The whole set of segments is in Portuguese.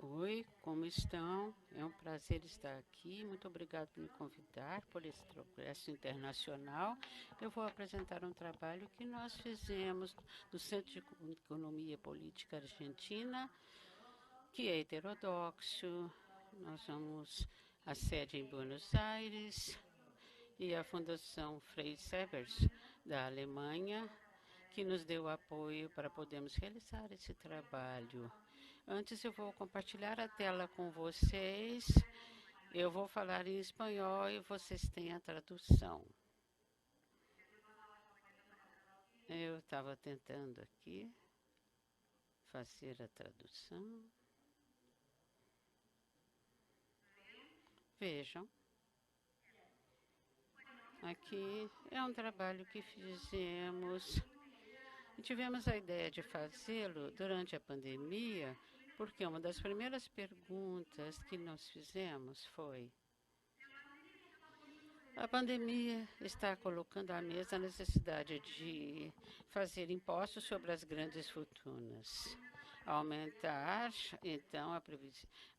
Oi, como estão? É um prazer estar aqui. Muito obrigado por me convidar por esse Progresso Internacional. Eu vou apresentar um trabalho que nós fizemos no Centro de Economia Política Argentina, que é heterodoxo. Nós vamos a sede em Buenos Aires e a Fundação Frei Sebers da Alemanha, que nos deu apoio para podermos realizar esse trabalho. Antes eu vou compartilhar a tela com vocês. Eu vou falar em espanhol e vocês têm a tradução. Eu estava tentando aqui fazer a tradução. Vejam. Aqui é um trabalho que fizemos e tivemos a ideia de fazê-lo durante a pandemia, porque uma das primeiras perguntas que nós fizemos foi: a pandemia está colocando à mesa a necessidade de fazer impostos sobre as grandes fortunas, aumentar, então,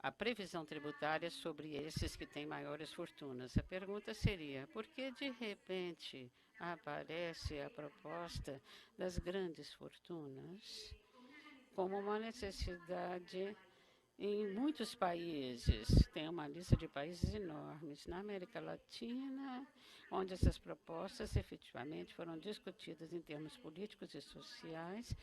a previsão tributária sobre esses que têm maiores fortunas. A pergunta seria: por que, de repente, aparece a proposta das grandes fortunas como uma necessidade em muitos países? Tem uma lista de países enormes na América Latina, onde essas propostas efetivamente foram discutidas em termos políticos e sociais,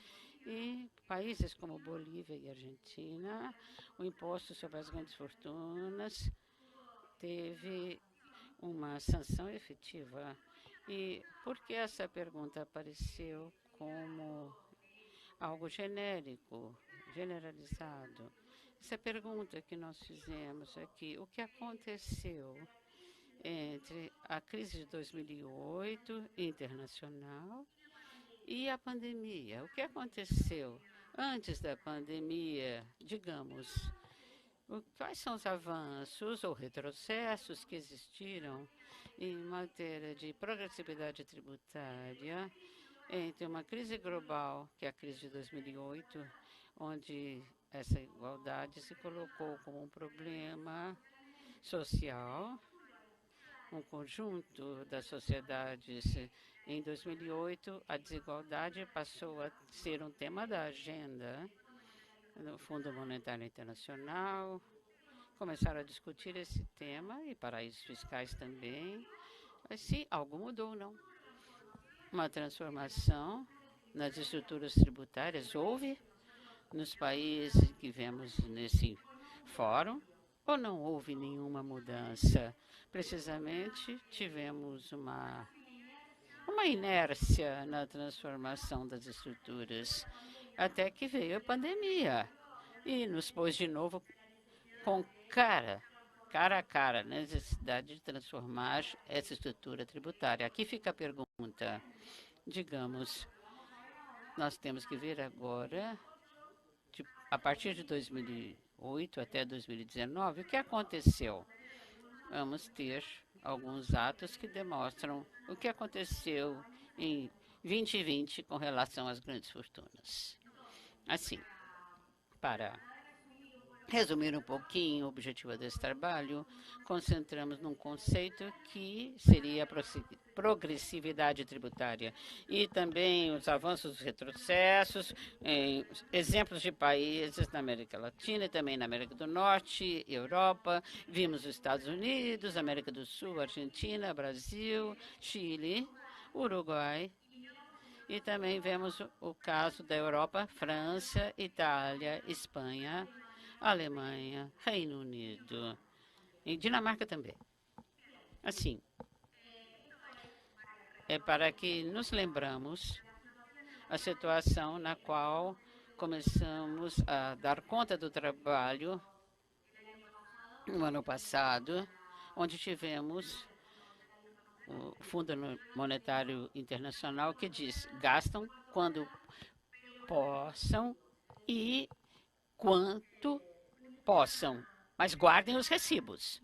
e países como Bolívia e Argentina, o imposto sobre as grandes fortunas teve uma sanção efetiva. E por que essa pergunta apareceu como algo genérico, generalizado? Essa pergunta que nós fizemos aqui: o que aconteceu entre a crise de 2008 internacional e a pandemia? O que aconteceu antes da pandemia, digamos? Quais são os avanços ou retrocessos que existiram em matéria de progressividade tributária entre uma crise global, que é a crise de 2008, onde essa igualdade se colocou como um problema social, um conjunto das sociedades? Em 2008, a desigualdade passou a ser um tema da agenda no Fundo Monetário Internacional. Começaram a discutir esse tema, e paraísos fiscais também. Mas se algo mudou ou não. Uma transformação nas estruturas tributárias houve nos países que vemos nesse fórum, ou não houve nenhuma mudança? Precisamente tivemos uma inércia na transformação das estruturas, até que veio a pandemia e nos pôs de novo com cara a cara, a necessidade de transformar essa estrutura tributária. Aqui fica a pergunta: digamos, nós temos que ver agora, a partir de 2008 até 2019, o que aconteceu? Vamos ter alguns atos que demonstram o que aconteceu em 2020 com relação às grandes fortunas. Assim, para resumir um pouquinho o objetivo desse trabalho, concentramos num conceito que seria a progressividade tributária e também os avanços, os retrocessos, exemplos de países na América Latina e também na América do Norte, Europa. Vimos os Estados Unidos, América do Sul, Argentina, Brasil, Chile, Uruguai. E também vemos o caso da Europa: França, Itália, Espanha, Alemanha, Reino Unido e Dinamarca também. Assim, é para que nos lembramos a situação na qual começamos a dar conta do trabalho no ano passado, onde tivemos o Fundo Monetário Internacional que diz: gastam quando possam e quanto possam, mas guardem os recibos.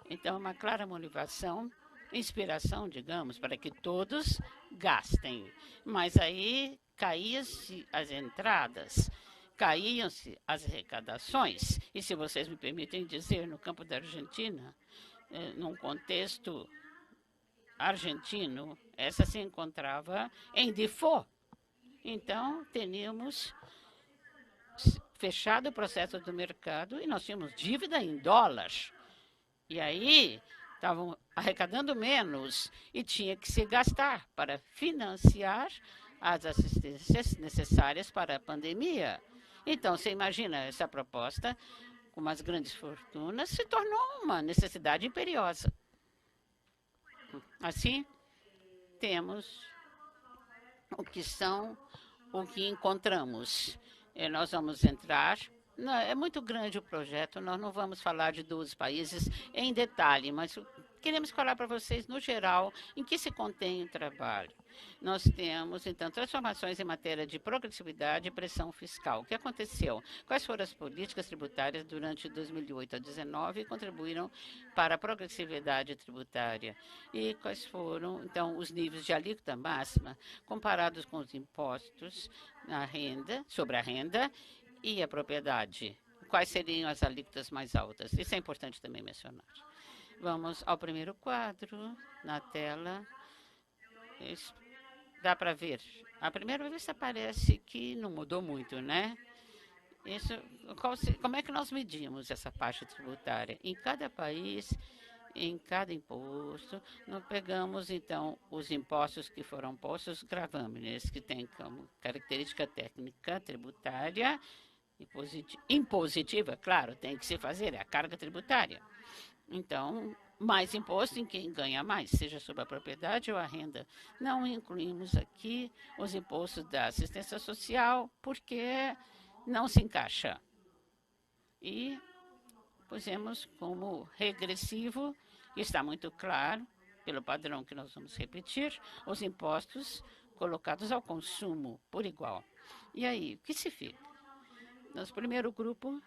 Então, uma clara motivação, inspiração, digamos, para que todos gastem. Mas aí caía-se as entradas, caíam-se as arrecadações. E se vocês me permitem dizer, no campo da Argentina, num contexto argentino, essa se encontrava em default. Então, teríamos fechado o processo do mercado e nós tínhamos dívida em dólares. E aí estavam arrecadando menos e tinha que se gastar para financiar as assistências necessárias para a pandemia. Então, você imagina essa proposta, com as grandes fortunas, se tornou uma necessidade imperiosa. Assim, temos o que encontramos. Nós vamos entrar. Não, é muito grande o projeto, nós não vamos falar de 12 países em detalhe, mas queremos falar para vocês, no geral, em que se contém o trabalho. Nós temos, então, transformações em matéria de progressividade e pressão fiscal. O que aconteceu? Quais foram as políticas tributárias durante 2008 a 2019 que contribuíram para a progressividade tributária? E quais foram, então, os níveis de alíquota máxima comparados com os impostos na renda, sobre a renda e a propriedade? Quais seriam as alíquotas mais altas? Isso é importante também mencionar. Vamos ao primeiro quadro na tela. Dá para ver. A primeira vista parece que não mudou muito, né? Como é que nós medimos essa faixa tributária? Em cada país, em cada imposto, nós pegamos, então, os impostos que foram postos, gravâmenes, que têm como característica técnica tributária impositiva, claro, tem que se fazer, é a carga tributária. Então, mais imposto em quem ganha mais, seja sobre a propriedade ou a renda. Não incluímos aqui os impostos da assistência social, porque não se encaixa. E pusemos como regressivo, e está muito claro, pelo padrão que nós vamos repetir, os impostos colocados ao consumo por igual. E aí, o que se fica? No primeiro grupo,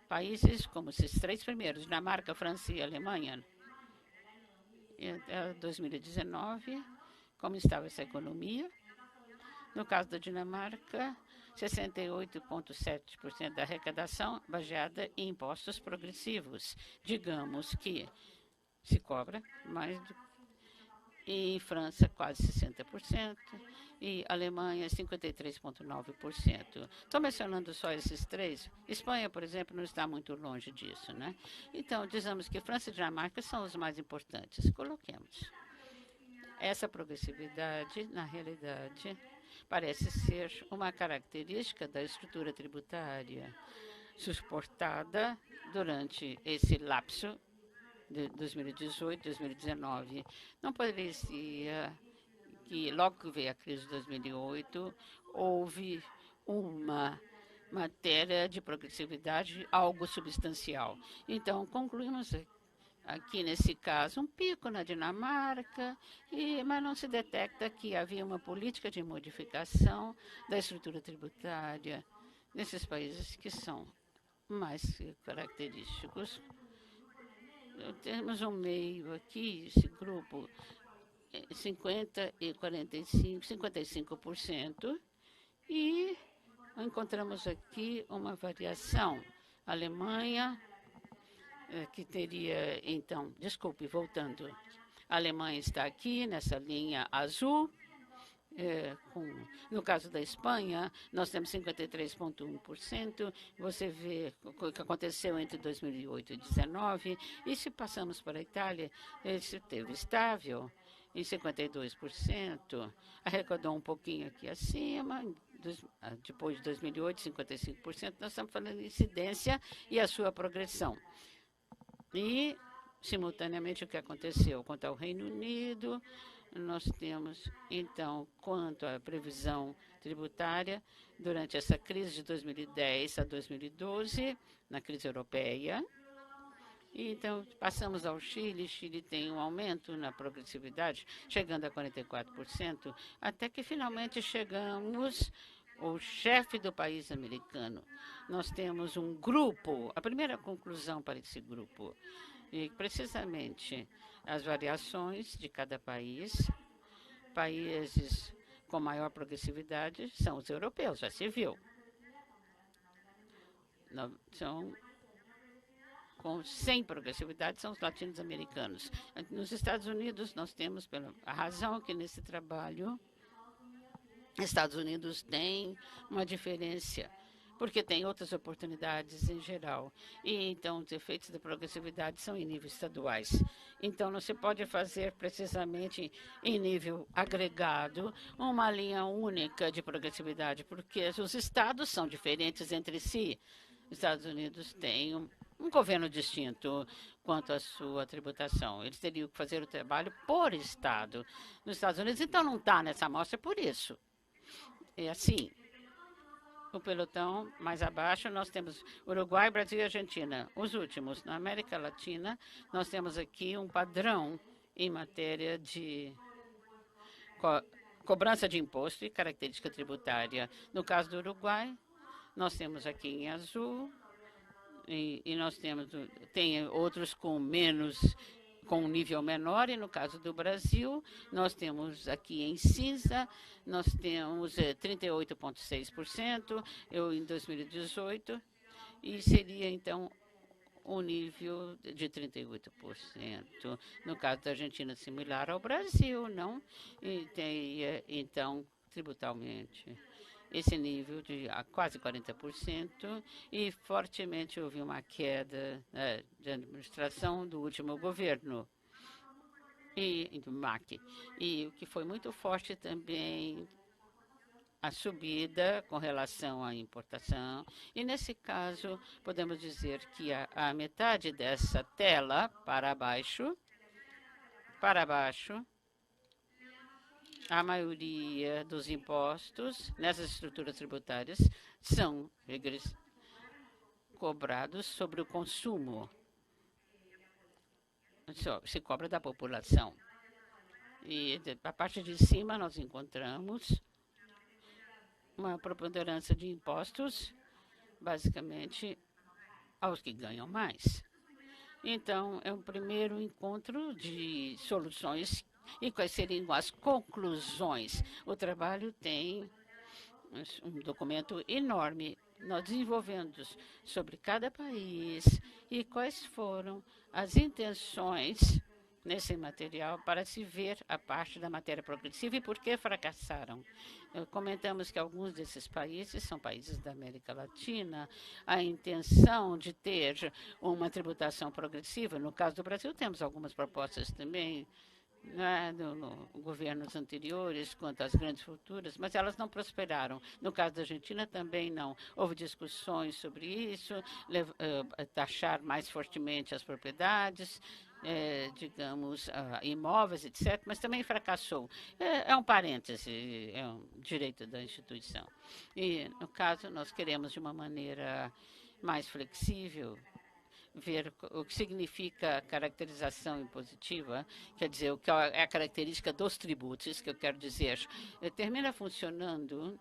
países como esses três primeiros, Dinamarca, França e Alemanha, em 2019, como estava essa economia. No caso da Dinamarca, 68,7% da arrecadação baseada em impostos progressivos. Digamos que se cobra mais do em França, quase 60%, e Alemanha, 53,9%. Estou mencionando só esses três. Espanha, por exemplo, não está muito longe disso, né? Então, dizemos que França e Dinamarca são os mais importantes. Coloquemos. Essa progressividade, na realidade, parece ser uma característica da estrutura tributária suportada durante esse lapso de 2018, 2019. Não parecia que, logo que veio a crise de 2008, houve uma matéria de progressividade, algo substancial. Então, concluímos aqui, nesse caso, um pico na Dinamarca, mas não se detecta que havia uma política de modificação da estrutura tributária nesses países que são mais característicos. Temos um meio aqui, esse grupo, 50 e 45, 55%, e encontramos aqui uma variação. A Alemanha, que teria, então, desculpe, voltando, a Alemanha está aqui, nessa linha azul. No caso da Espanha, nós temos 53,1%. Você vê o que aconteceu entre 2008 e 2019. E se passamos para a Itália, ele esteve estável em 52%. Arrecadou um pouquinho aqui acima. Depois de 2008, 55%. Nós estamos falando de incidência e a sua progressão. E, simultaneamente, o que aconteceu quanto ao Reino Unido, nós temos, então, quanto à previsão tributária, durante essa crise de 2010 a 2012, na crise europeia. E, então, passamos ao Chile. Chile tem um aumento na progressividade, chegando a 44%, até que finalmente chegamos ao chefe do país americano. Nós temos um grupo, a primeira conclusão para esse grupo, e precisamente as variações de cada país. Países com maior progressividade são os europeus, já se viu. são com sem progressividade são os latino-americanos. Nos Estados Unidos, nós temos, pela a razão que nesse trabalho, Estados Unidos tem uma diferença, porque tem outras oportunidades em geral. E então, os efeitos da progressividade são em níveis estaduais. Então, não se pode fazer precisamente em nível agregado uma linha única de progressividade, porque os estados são diferentes entre si. Os Estados Unidos têm um governo distinto quanto à sua tributação. Eles teriam que fazer o trabalho por estado nos Estados Unidos, então não está nessa amostra por isso. É assim, o pelotão mais abaixo, nós temos Uruguai, Brasil e Argentina. Os últimos, na América Latina, nós temos aqui um padrão em matéria de cobrança de imposto e característica tributária. No caso do Uruguai, nós temos aqui em azul, e nós temos tem outros com menos, com um nível menor, e no caso do Brasil, nós temos aqui em cinza, nós temos 38,6% em 2018, e seria então um nível de 38%. No caso da Argentina, similar ao Brasil, não? E tem, então, tributalmente esse nível de quase 40%, e fortemente houve uma queda de administração do último governo, e do MAC. E o que foi muito forte também, a subida com relação à importação. E, nesse caso, podemos dizer que a metade dessa tela para baixo, a maioria dos impostos nessas estruturas tributárias são cobrados sobre o consumo. Se cobra da população. E a parte de cima nós encontramos uma preponderância de impostos, basicamente, aos que ganham mais. Então, é um primeiro encontro de soluções. E quais seriam as conclusões? O trabalho tem um documento enorme, nós desenvolvemos sobre cada país e quais foram as intenções nesse material para se ver a parte da matéria progressiva e por que fracassaram. Comentamos que alguns desses países são países da América Latina. A intenção de ter uma tributação progressiva, no caso do Brasil, temos algumas propostas também, no governos anteriores quanto às grandes fortunas, mas elas não prosperaram. No caso da Argentina também não. Houve discussões sobre isso, taxar mais fortemente as propriedades, digamos, imóveis, etc., mas também fracassou. É um parêntese, é um direito da instituição. E, no caso, nós queremos, de uma maneira mais flexível, ver o que significa caracterização impositiva, quer dizer, o que é a característica dos tributos, que eu quero dizer, termina funcionando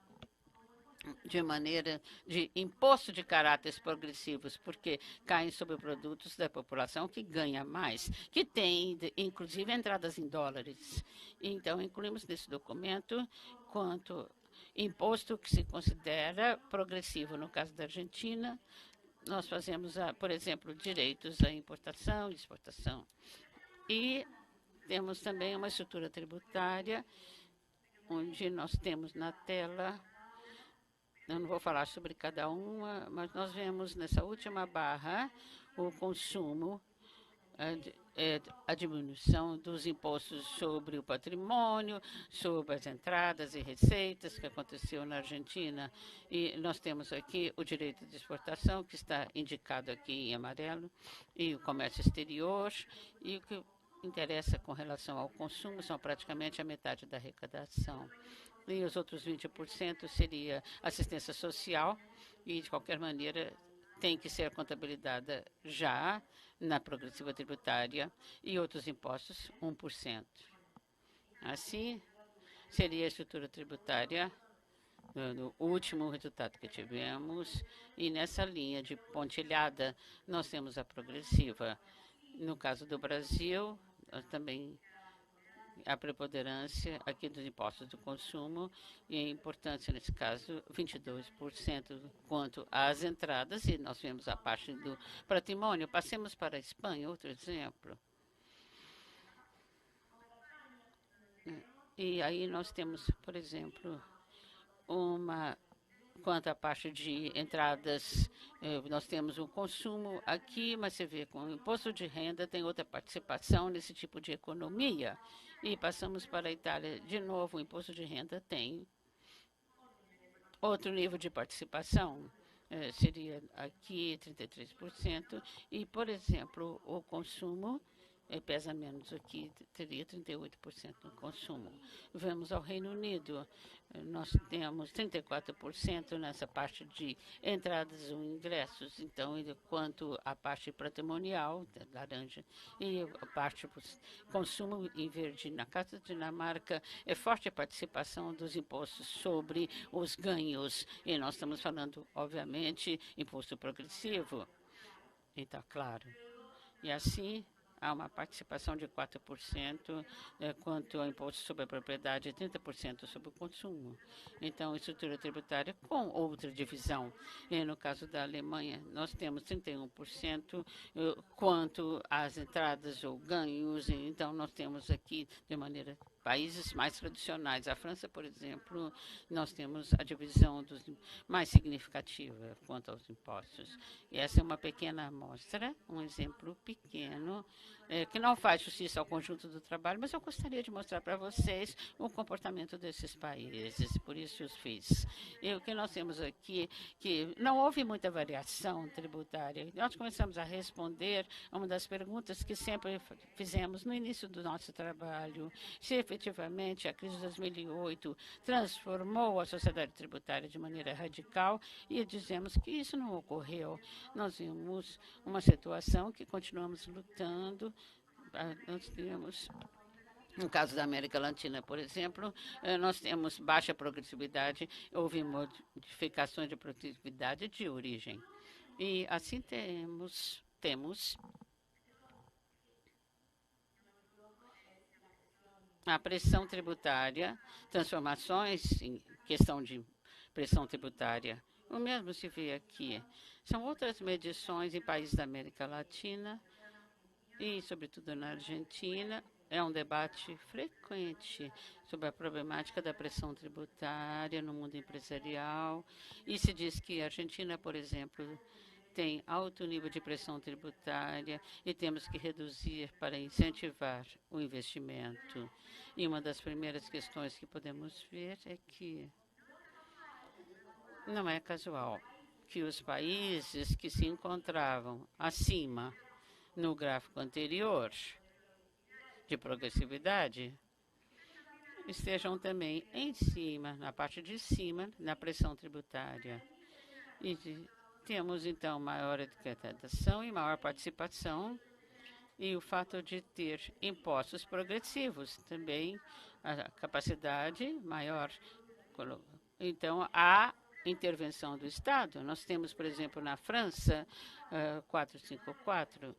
de maneira de imposto de caráteres progressivos, porque caem sobre produtos da população que ganha mais, que tem, inclusive, entradas em dólares. Então, incluímos nesse documento quanto imposto que se considera progressivo. No caso da Argentina, nós fazemos, por exemplo, direitos à importação e exportação. E temos também uma estrutura tributária, onde nós temos na tela, eu não vou falar sobre cada uma, mas nós vemos nessa última barra o consumo, a diminuição dos impostos sobre o patrimônio, sobre as entradas e receitas que aconteceu na Argentina. E nós temos aqui o direito de exportação, que está indicado aqui em amarelo, e o comércio exterior, e o que interessa com relação ao consumo são praticamente a metade da arrecadação. E os outros 20% seria assistência social, e, de qualquer maneira, tem que ser contabilizada já na progressiva tributária, e outros impostos, 1%. Assim, seria a estrutura tributária no último resultado que tivemos, e nessa linha de pontilhada, nós temos a progressiva. No caso do Brasil, nós também a preponderância aqui dos impostos do consumo e a importância, nesse caso, 22% quanto às entradas, e nós vemos a parte do patrimônio. Passemos para a Espanha, outro exemplo. E aí nós temos, por exemplo, uma quanto à parte de entradas, nós temos um consumo aqui, mas você vê com o imposto de renda tem outra participação nesse tipo de economia. E passamos para a Itália, de novo, o imposto de renda tem outro nível de participação. Seria aqui 33%, e, por exemplo, o consumo pesa menos aqui, teria 38% no consumo. Vamos ao Reino Unido, nós temos 34% nessa parte de entradas ou ingressos, então, quanto à parte patrimonial, laranja, e a parte do consumo em verde. Na Casa de Dinamarca, é forte a participação dos impostos sobre os ganhos, e nós estamos falando, obviamente, imposto progressivo, então, claro. E assim, há uma participação de 4%, quanto ao imposto sobre a propriedade, 30% sobre o consumo. Então, estrutura tributária com outra divisão. E no caso da Alemanha, nós temos 31% quanto às entradas ou ganhos. Então, nós temos aqui, de maneira países mais tradicionais. A França, por exemplo, nós temos a divisão mais significativa quanto aos impostos. E essa é uma pequena amostra, um exemplo pequeno, que não faz justiça ao conjunto do trabalho, mas eu gostaria de mostrar para vocês o comportamento desses países, por isso os fiz. E o que nós temos aqui, que não houve muita variação tributária. Nós começamos a responder a uma das perguntas que sempre fizemos no início do nosso trabalho, se efetivamente a crise de 2008 transformou a sociedade tributária de maneira radical, e dizemos que isso não ocorreu. Nós vimos uma situação que continuamos lutando. Nós temos, no caso da América Latina, por exemplo, nós temos baixa progressividade, houve modificações de progressividade de origem. E assim temos a pressão tributária, transformações em questão de pressão tributária. O mesmo se vê aqui. São outras medições em países da América Latina e, sobretudo, na Argentina. É um debate frequente sobre a problemática da pressão tributária no mundo empresarial. E se diz que a Argentina, por exemplo, tem alto nível de pressão tributária e temos que reduzir para incentivar o investimento. E uma das primeiras questões que podemos ver é que não é casual que os países que se encontravam acima no gráfico anterior de progressividade estejam também em cima, na parte de cima, na pressão tributária. E temos, então, maior arrecadação e maior participação, e o fato de ter impostos progressivos também, a capacidade maior. Então, há intervenção do Estado. Nós temos, por exemplo, na França, 45,4,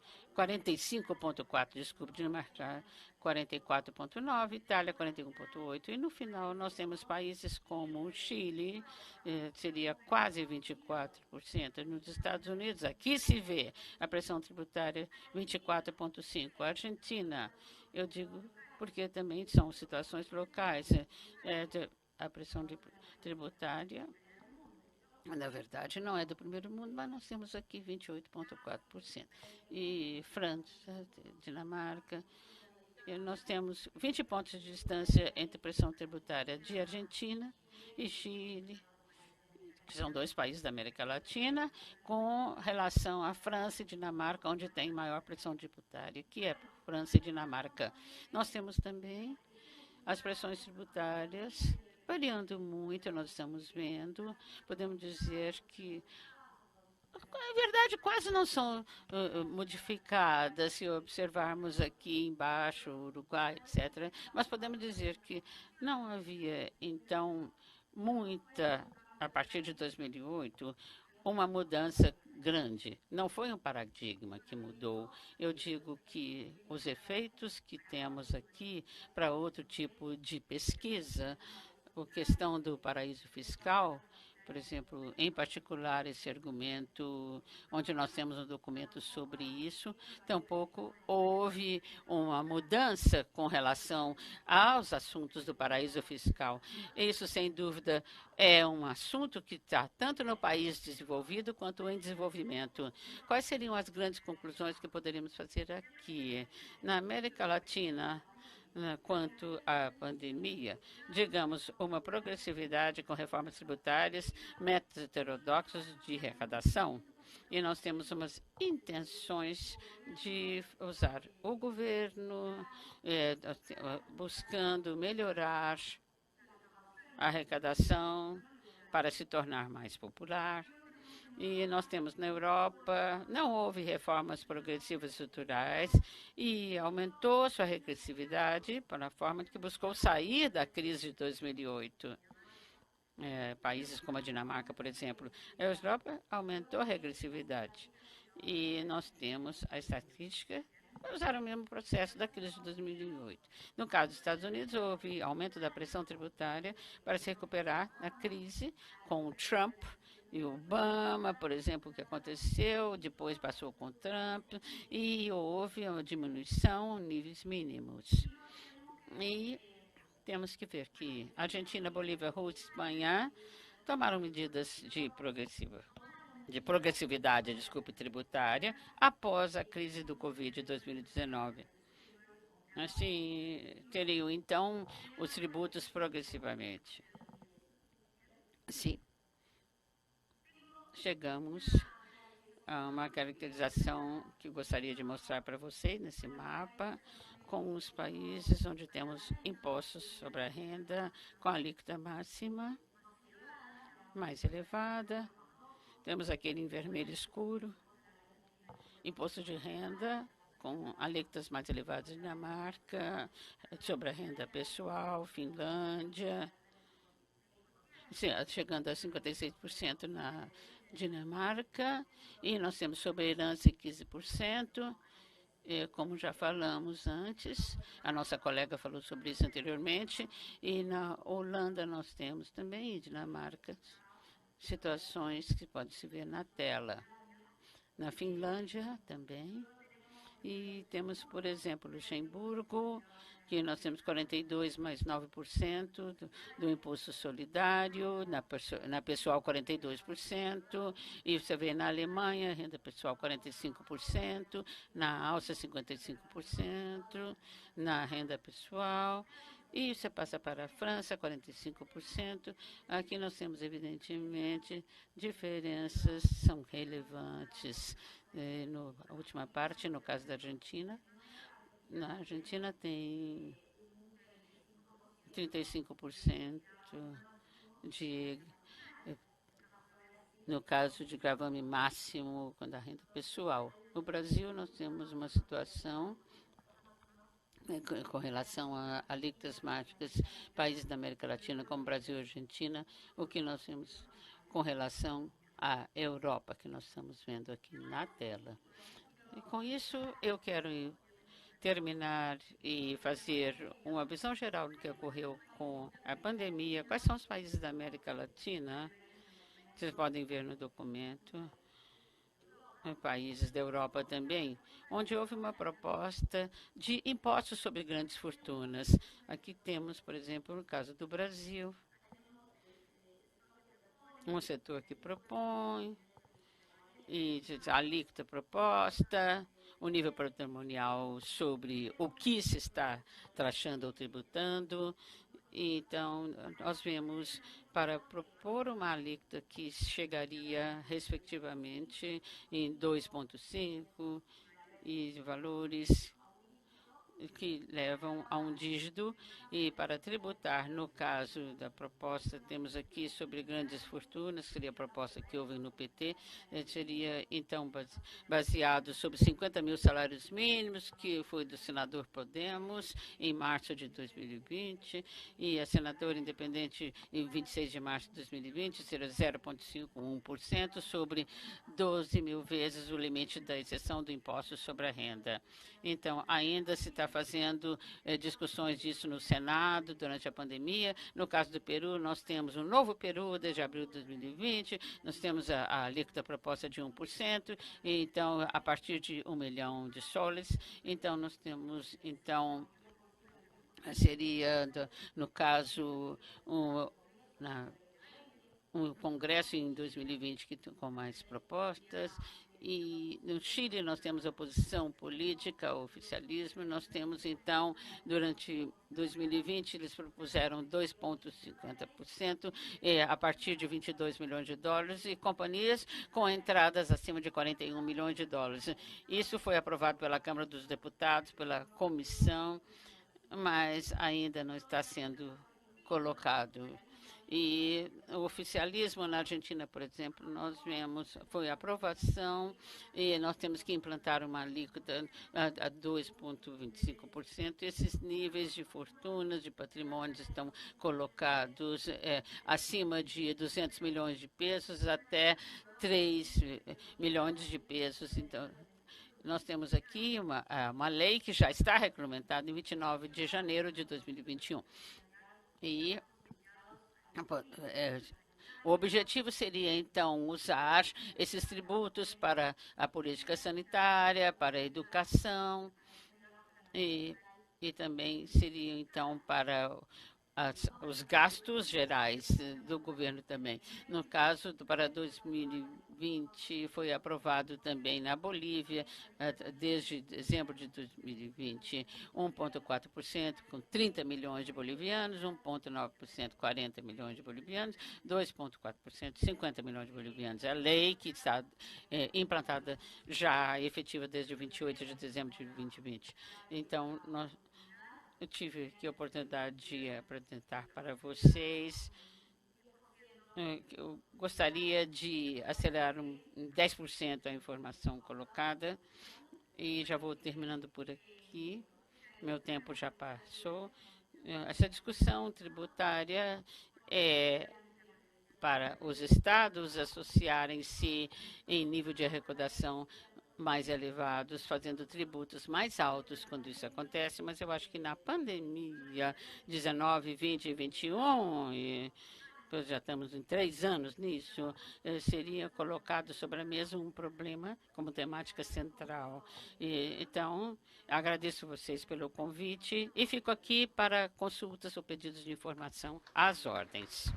desculpe, Dinamarca 44,9, Itália 41,8, e no final nós temos países como o Chile, seria quase 24%. Nos Estados Unidos, aqui se vê a pressão tributária 24,5%. A Argentina, eu digo porque também são situações locais, a pressão tributária, na verdade, não é do primeiro mundo, mas nós temos aqui 28,4%. E França, Dinamarca, nós temos 20 pontos de distância entre pressão tributária de Argentina e Chile, que são dois países da América Latina, com relação à França e Dinamarca, onde tem maior pressão tributária, que é França e Dinamarca. Nós temos também as pressões tributárias variando muito, nós estamos vendo, podemos dizer que, na verdade, quase não são modificadas, se observarmos aqui embaixo, Uruguai, etc. Mas podemos dizer que não havia, então, muita, a partir de 2008, uma mudança grande. Não foi um paradigma que mudou. Eu digo que os efeitos que temos aqui para outro tipo de pesquisa, a questão do paraíso fiscal, por exemplo, em particular esse argumento, onde nós temos um documento sobre isso, tampouco houve uma mudança com relação aos assuntos do paraíso fiscal. Isso, sem dúvida, é um assunto que está tanto no país desenvolvido quanto em desenvolvimento. Quais seriam as grandes conclusões que poderíamos fazer aqui? Na América Latina, quanto à pandemia, digamos, uma progressividade com reformas tributárias, métodos heterodoxos de arrecadação, e nós temos umas intenções de usar o governo buscando melhorar a arrecadação para se tornar mais popular. E nós temos na Europa, não houve reformas progressivas estruturais e aumentou sua regressividade para a forma que buscou sair da crise de 2008. Países como a Dinamarca, por exemplo, a Europa aumentou a regressividade. E nós temos a estatística usar o mesmo processo da crise de 2008. No caso dos Estados Unidos, houve aumento da pressão tributária para se recuperar da crise com o Trump e Obama, por exemplo, o que aconteceu, depois passou com Trump e houve uma diminuição em níveis mínimos. E temos que ver que Argentina, Bolívia, Rússia, Espanha tomaram medidas de progressividade, desculpe, tributária, após a crise do Covid de 2019. Assim, teriam, então, os tributos progressivamente. Sim. Chegamos a uma caracterização que gostaria de mostrar para vocês nesse mapa, com os países onde temos impostos sobre a renda com a alíquota máxima mais elevada. Temos aquele em vermelho escuro, imposto de renda com alíquotas mais elevadas em Dinamarca, sobre a renda pessoal, Finlândia, chegando a 56% na Dinamarca, e nós temos sobre a herança 15%, como já falamos antes, a nossa colega falou sobre isso anteriormente, e na Holanda nós temos também, em Dinamarca, situações que pode se ver na tela. Na Finlândia também, e temos, por exemplo, Luxemburgo, que nós temos 42 mais 9% do imposto solidário, na pessoal 42%, e você vê na Alemanha, renda pessoal 45%, na Áustria 55%, na renda pessoal, e você passa para a França, 45%. Aqui nós temos, evidentemente, diferenças são relevantes. A última parte, no caso da Argentina, na Argentina tem 35% de, no caso de gravame máximo, quando a renda pessoal. No Brasil, nós temos uma situação com relação a alíquotas mágicas, países da América Latina, como Brasil e Argentina, o que nós temos com relação à Europa, que nós estamos vendo aqui na tela. E com isso, eu quero terminar e fazer uma visão geral do que ocorreu com a pandemia. Quais são os países da América Latina? Vocês podem ver no documento. Países da Europa também, onde houve uma proposta de impostos sobre grandes fortunas. Aqui temos, por exemplo, no caso do Brasil, um setor que propõe, e a alíquota proposta, o nível patrimonial sobre o que se está taxando ou tributando. Então, nós vemos para propor uma alíquota que chegaria, respectivamente, em 2,5 e valores que levam a um dígito e para tributar. No caso da proposta, temos aqui sobre grandes fortunas, seria a proposta que houve no PT, seria então baseado sobre 50 mil salários mínimos, que foi do senador Podemos em março de 2020, e a senadora independente em 26 de março de 2020 será 0,51% sobre 12 mil vezes o limite da isenção do imposto sobre a renda. Então, ainda se está fazendo discussões disso no Senado durante a pandemia. No caso do Peru, nós temos um novo Peru desde abril de 2020, nós temos a alíquota proposta de 1%, e então, a partir de 1 milhão de soles, então, nós temos, então, seria, no caso, na, um congresso em 2020 que com mais propostas. E no Chile nós temos oposição política ao oficialismo. Nós temos, então, durante 2020, eles propuseram 2,50% a partir de 22 milhões de dólares e companhias com entradas acima de 41 milhões de dólares. Isso foi aprovado pela Câmara dos Deputados, pela comissão, mas ainda não está sendo colocado. E o oficialismo na Argentina, por exemplo, nós vemos, foi aprovação, e nós temos que implantar uma alíquota a 2,25%. Esses níveis de fortunas, de patrimônios estão colocados acima de 200 milhões de pesos até 3 milhões de pesos. Então, nós temos aqui uma lei que já está regulamentada em 29 de janeiro de 2021. E o objetivo seria, então, usar esses tributos para a política sanitária, para a educação, e também seria, então, para os gastos gerais do governo também. No caso, para 2020, foi aprovado também na Bolívia, desde dezembro de 2020, 1,4% com 30 milhões de bolivianos, 1,9% 40 milhões de bolivianos, 2,4% 50 milhões de bolivianos. A lei que está implantada já efetiva desde 28 de dezembro de 2020. Então, eu tive aqui a oportunidade de apresentar para vocês. Eu gostaria de acelerar 10% a informação colocada, e já vou terminando por aqui. Meu tempo já passou. Essa discussão tributária é para os estados associarem-se em nível de arrecadação mais elevados, fazendo tributos mais altos quando isso acontece, mas eu acho que na pandemia 19, 20 e 21, já estamos em 3 anos nisso, seria colocado sobre a mesa um problema como temática central. Então, agradeço vocês pelo convite e fico aqui para consultas ou pedidos de informação às ordens.